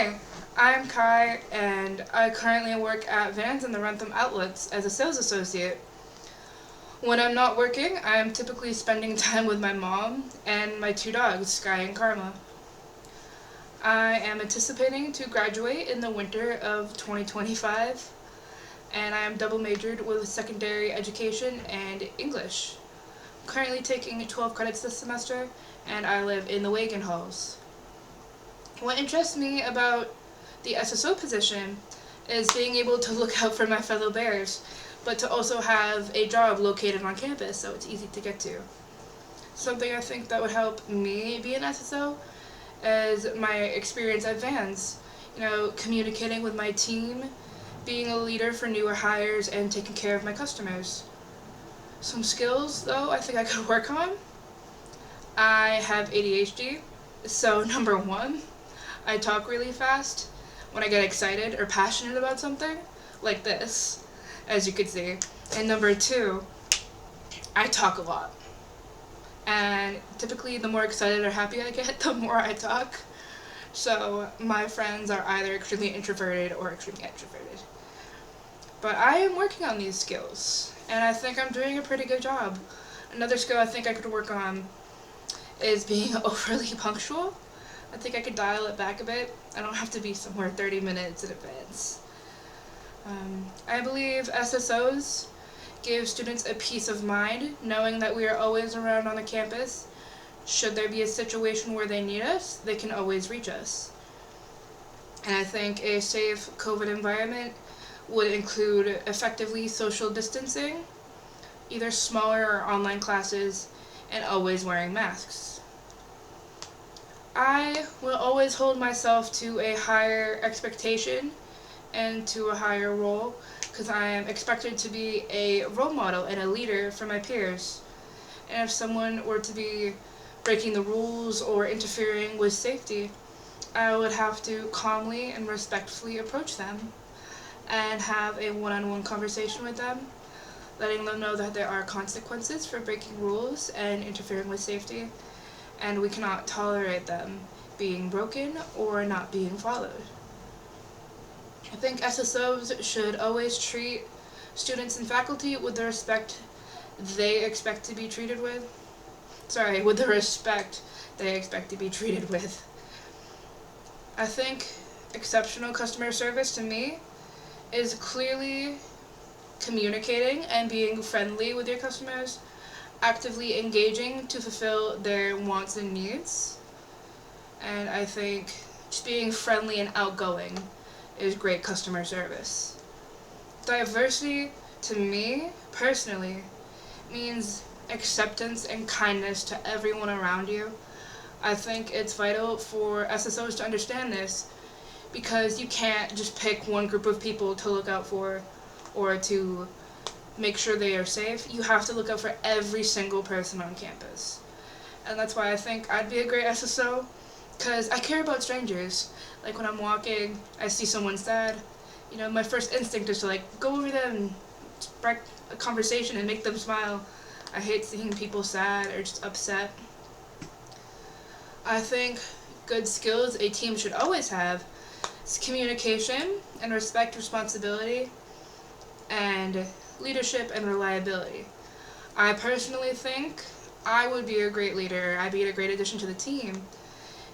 Hi, I'm Kai, and I currently work at Vans and the Rentham Outlets as a sales associate. When I'm not working, I'm typically spending time with my mom and my two dogs, Sky and Karma. I am anticipating to graduate in the winter of 2025, and I am double majored with secondary education and English. I'm currently taking 12 credits this semester, and I live in the Wagon Halls. What interests me about the SSO position is being able to look out for my fellow bears, but to also have a job located on campus so it's easy to get to. Something I think that would help me be an SSO is my experience at Vans. Communicating with my team, being a leader for newer hires, and taking care of my customers. Some skills, though, I think I could work on. I have ADHD, so number one, I talk really fast when I get excited or passionate about something, like this, as you can see. And number two, I talk a lot. And typically the more excited or happy I get, the more I talk. So my friends are either extremely introverted or extremely extroverted. But I am working on these skills, and I think I'm doing a pretty good job. Another skill I think I could work on is being overly punctual. I think I could dial it back a bit. I don't have to be somewhere 30 minutes in advance. I believe SSOs give students a peace of mind, knowing that we are always around on the campus. Should there be a situation where they need us, they can always reach us. And I think a safe COVID environment would include effectively social distancing, either smaller or online classes, and always wearing masks. I will always hold myself to a higher expectation and to a higher role because I am expected to be a role model and a leader for my peers. And if someone were to be breaking the rules or interfering with safety, I would have to calmly and respectfully approach them and have a one-on-one conversation with them, letting them know that there are consequences for breaking rules and interfering with safety, and we cannot tolerate them being broken or not being followed. I think SSOs should always treat students and faculty with the respect they expect to be treated with. With the respect they expect to be treated with. I think exceptional customer service to me is clearly communicating and being friendly with your customers, actively engaging to fulfill their wants and needs. And I think just being friendly and outgoing is great customer service. Diversity, to me, personally, means acceptance and kindness to everyone around you. I think it's vital for SSOs to understand this because you can't just pick one group of people to look out for or to make sure they are safe. You have to look out for every single person on campus. And that's why I think I'd be a great SSO, because I care about strangers. Like when I'm walking, I see someone sad, my first instinct is to go over them and spark a conversation and make them smile. I hate seeing people sad or just upset. I think good skills a team should always have is communication and respect responsibility and leadership and reliability. I personally think I would be a great leader. I'd be a great addition to the team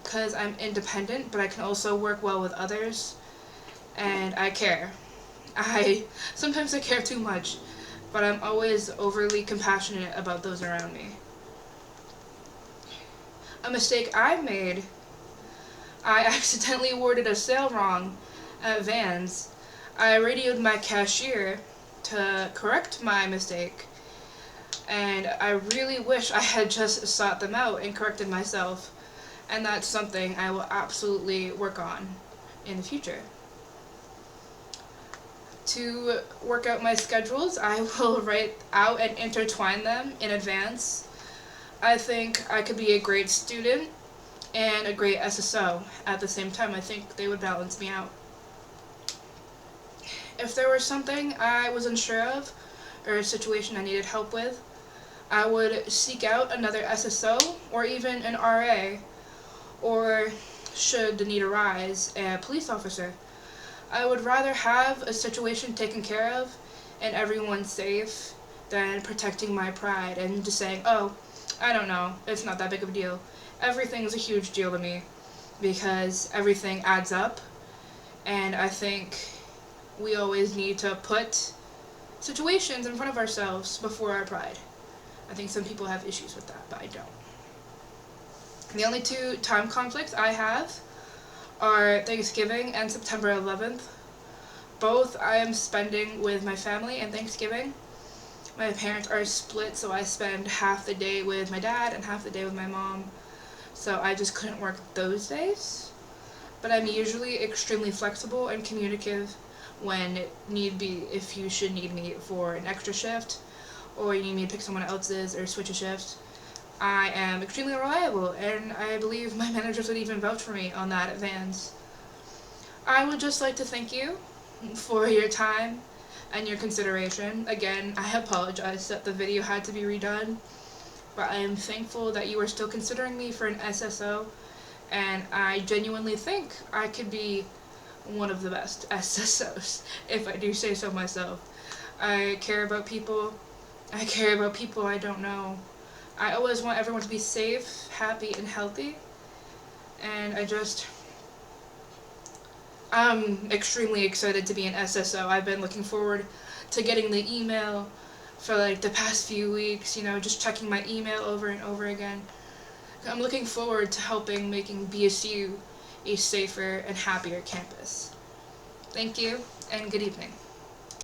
because I'm independent, but I can also work well with others, and I care. Sometimes I care too much, but I'm always overly compassionate about those around me. A mistake I made, I accidentally worded a sale wrong at Vans. I radioed my cashier to correct my mistake, and I really wish I had just sought them out and corrected myself, and that's something I will absolutely work on in the future. To work out my schedules, I will write out and intertwine them in advance. I think I could be a great student and a great SSO at the same time. I think they would balance me out. If there was something I was unsure of or a situation I needed help with, I would seek out another SSO or even an RA or should the need arise, a police officer. I would rather have a situation taken care of and everyone safe than protecting my pride and just saying, oh, I don't know, it's not that big of a deal. Everything's a huge deal to me because everything adds up, and I think we always need to put situations in front of ourselves before our pride. I think some people have issues with that, but I don't. The only two time conflicts I have are Thanksgiving and September 11th. Both I am spending with my family and Thanksgiving. My parents are split, so I spend half the day with my dad and half the day with my mom. So I just couldn't work those days. But I'm usually extremely flexible and communicative when need be, if you should need me for an extra shift or you need me to pick someone else's or switch a shift. I am extremely reliable, and I believe my managers would even vouch for me on that at Vans. I would just like to thank you for your time and your consideration. Again, I apologize that the video had to be redone, but I am thankful that you are still considering me for an SSO, and I genuinely think I could be one of the best SSOs, if I do say so myself. I care about people. I care about people I don't know. I always want everyone to be safe, happy, and healthy, and I'm extremely excited to be an SSO. I've been looking forward to getting the email for like the past few weeks, just checking my email over and over again. I'm looking forward to helping making BSU a safer and happier campus. Thank you, and good evening.